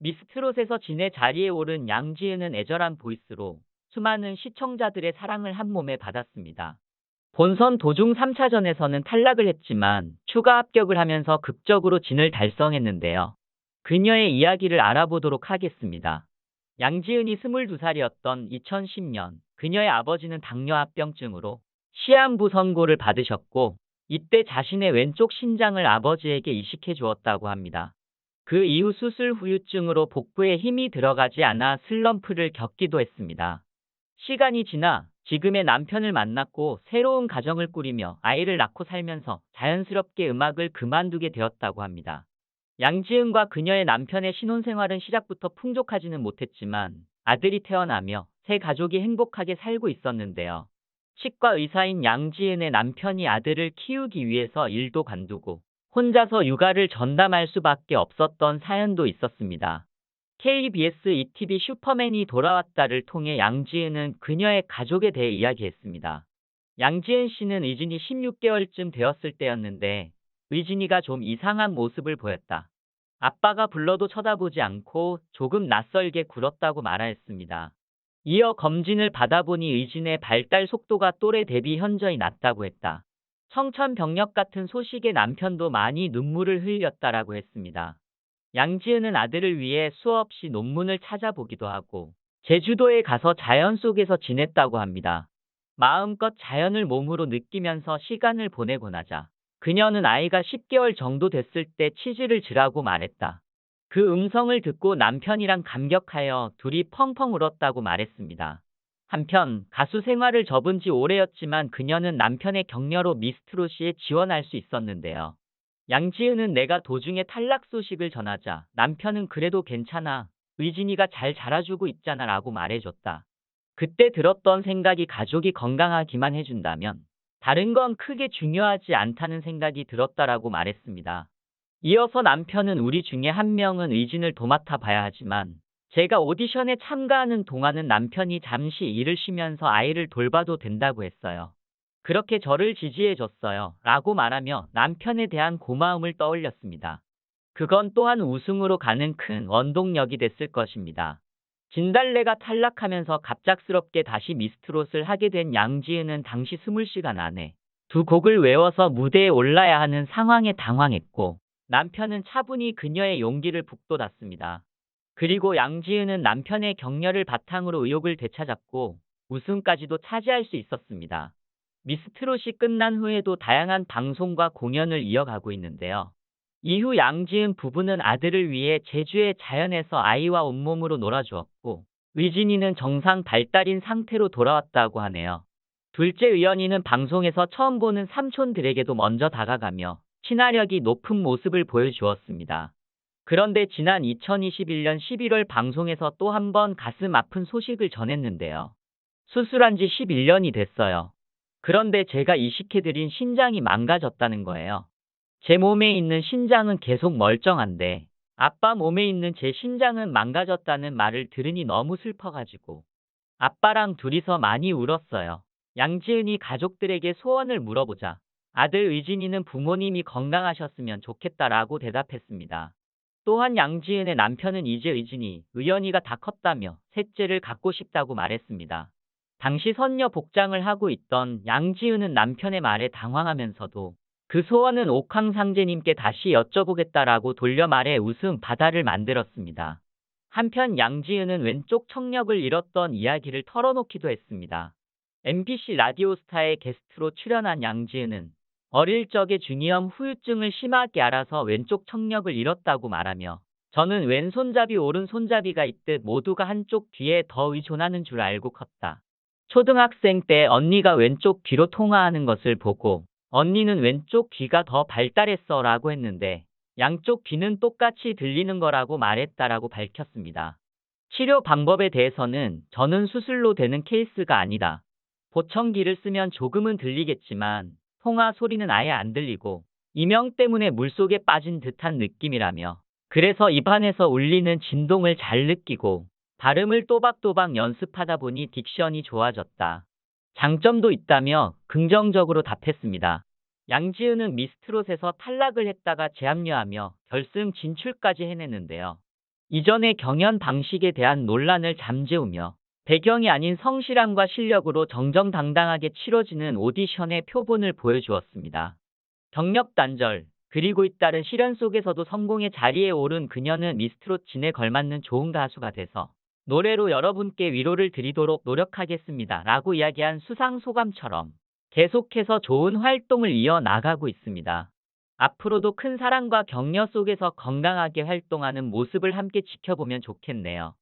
미스트롯에서 진의 자리에 오른 양지은은 애절한 보이스로 수많은 시청자들의 사랑을 한 몸에 받았습니다. 본선 도중 3차전에서는 탈락을 했지만 추가 합격을 하면서 극적으로 진을 달성했는데요. 그녀의 이야기를 알아보도록 하겠습니다. 양지은이 22살이었던 2010년, 그녀의 아버지는 당뇨합병증으로 시한부 선고를 받으셨고, 이때 자신의 왼쪽 신장을 아버지에게 이식해 주었다고 합니다. 그 이후 수술 후유증으로 복부에 힘이 들어가지 않아 슬럼프를 겪기도 했습니다. 시간이 지나 지금의 남편을 만났고 새로운 가정을 꾸리며 아이를 낳고 살면서 자연스럽게 음악을 그만두게 되었다고 합니다. 양지은과 그녀의 남편의 신혼생활은 시작부터 풍족하지는 못했지만 아들이 태어나며 새 가족이 행복하게 살고 있었는데요. 치과 의사인 양지은의 남편이 아들을 키우기 위해서 일도 관두고 혼자서 육아를 전담할 수밖에 없었던 사연도 있었습니다. KBS ETV 슈퍼맨이 돌아왔다를 통해 양지은은 그녀의 가족에 대해 이야기했습니다. 양지은 씨는 의진이 16개월쯤 되었을 때였는데 의진이가 좀 이상한 모습을 보였다. 아빠가 불러도 쳐다보지 않고 조금 낯설게 굴었다고 말하였습니다. 이어 검진을 받아보니 의진의 발달 속도가 또래 대비 현저히 낮다고 했다. 청천벽력 같은 소식에 남편도 많이 눈물을 흘렸다라고 했습니다. 양지은은 아들을 위해 수없이 논문을 찾아보기도 하고 제주도에 가서 자연 속에서 지냈다고 합니다. 마음껏 자연을 몸으로 느끼면서 시간을 보내고 나자 그녀는 아이가 10개월 정도 됐을 때 치즈를 주라고 말했다. 그 음성을 듣고 남편이랑 감격하여 둘이 펑펑 울었다고 말했습니다. 한편 가수 생활을 접은 지 오래였지만 그녀는 남편의 격려로 미스트롯에 지원할 수 있었는데요. 양지은은 내가 도중에 탈락 소식을 전하자 남편은 그래도 괜찮아. 의진이가 잘 자라주고 있잖아 라고 말해줬다. 그때 들었던 생각이 가족이 건강하기만 해준다면 다른 건 크게 중요하지 않다는 생각이 들었다라고 말했습니다. 이어서 남편은 우리 중에 한 명은 의진을 도맡아 봐야 하지만 제가 오디션에 참가하는 동안은 남편이 잠시 일을 쉬면서 아이를 돌봐도 된다고 했어요. 그렇게 저를 지지해줬어요. 라고 말하며 남편에 대한 고마움을 떠올렸습니다. 그건 또한 우승으로 가는 큰 원동력이 됐을 것입니다. 진달래가 탈락하면서 갑작스럽게 다시 미스트롯을 하게 된 양지은은 당시 20시간 안에 두 곡을 외워서 무대에 올라야 하는 상황에 당황했고 남편은 차분히 그녀의 용기를 북돋았습니다. 그리고 양지은은 남편의 격려를 바탕으로 의욕을 되찾았고 우승까지도 차지할 수 있었습니다. 미스트롯이 끝난 후에도 다양한 방송과 공연을 이어가고 있는데요. 이후 양지은 부부는 아들을 위해 제주의 자연에서 아이와 온몸으로 놀아주었고 의진이는 정상 발달인 상태로 돌아왔다고 하네요. 둘째 의연이는 방송에서 처음 보는 삼촌들에게도 먼저 다가가며 친화력이 높은 모습을 보여주었습니다. 그런데 지난 2021년 11월 방송에서 또 한 번 가슴 아픈 소식을 전했는데요. 수술한 지 11년이 됐어요. 그런데 제가 이식해드린 신장이 망가졌다는 거예요. 제 몸에 있는 신장은 계속 멀쩡한데 아빠 몸에 있는 제 신장은 망가졌다는 말을 들으니 너무 슬퍼가지고 아빠랑 둘이서 많이 울었어요. 양지은이 가족들에게 소원을 물어보자 아들 의진이는 부모님이 건강하셨으면 좋겠다라고 대답했습니다. 또한 양지은의 남편은 이제 의진이, 의연이가 다 컸다며 셋째를 갖고 싶다고 말했습니다. 당시 선녀 복장을 하고 있던 양지은은 남편의 말에 당황하면서도 그 소원은 옥황상제님께 다시 여쭤보겠다라고 돌려 말해 웃음 바다를 만들었습니다. 한편 양지은은 왼쪽 청력을 잃었던 이야기를 털어놓기도 했습니다. MBC 라디오스타의 게스트로 출연한 양지은은 어릴 적에 중이염 후유증을 심하게 앓아서 왼쪽 청력을 잃었다고 말하며 저는 왼손잡이 오른손잡이가 있듯 모두가 한쪽 귀에 더 의존하는 줄 알고 컸다. 초등학생 때 언니가 왼쪽 귀로 통화하는 것을 보고 언니는 왼쪽 귀가 더 발달했어 라고 했는데 양쪽 귀는 똑같이 들리는 거라고 말했다라고 밝혔습니다. 치료 방법에 대해서는 저는 수술로 되는 케이스가 아니다. 보청기를 쓰면 조금은 들리겠지만 통화 소리는 아예 안 들리고 이명 때문에 물속에 빠진 듯한 느낌이라며 그래서 입안에서 울리는 진동을 잘 느끼고 발음을 또박또박 연습하다 보니 딕션이 좋아졌다. 장점도 있다며 긍정적으로 답했습니다. 양지은은 미스트롯에서 탈락을 했다가 재합류하며 결승 진출까지 해냈는데요. 이전의 경연 방식에 대한 논란을 잠재우며 배경이 아닌 성실함과 실력으로 정정당당하게 치러지는 오디션의 표본을 보여주었습니다. 경력 단절, 그리고 잇따른 시련 속에서도 성공의 자리에 오른 그녀는 미스트롯 진에 걸맞는 좋은 가수가 돼서 노래로 여러분께 위로를 드리도록 노력하겠습니다. 라고 이야기한 수상 소감처럼 계속해서 좋은 활동을 이어나가고 있습니다. 앞으로도 큰 사랑과 격려 속에서 건강하게 활동하는 모습을 함께 지켜보면 좋겠네요.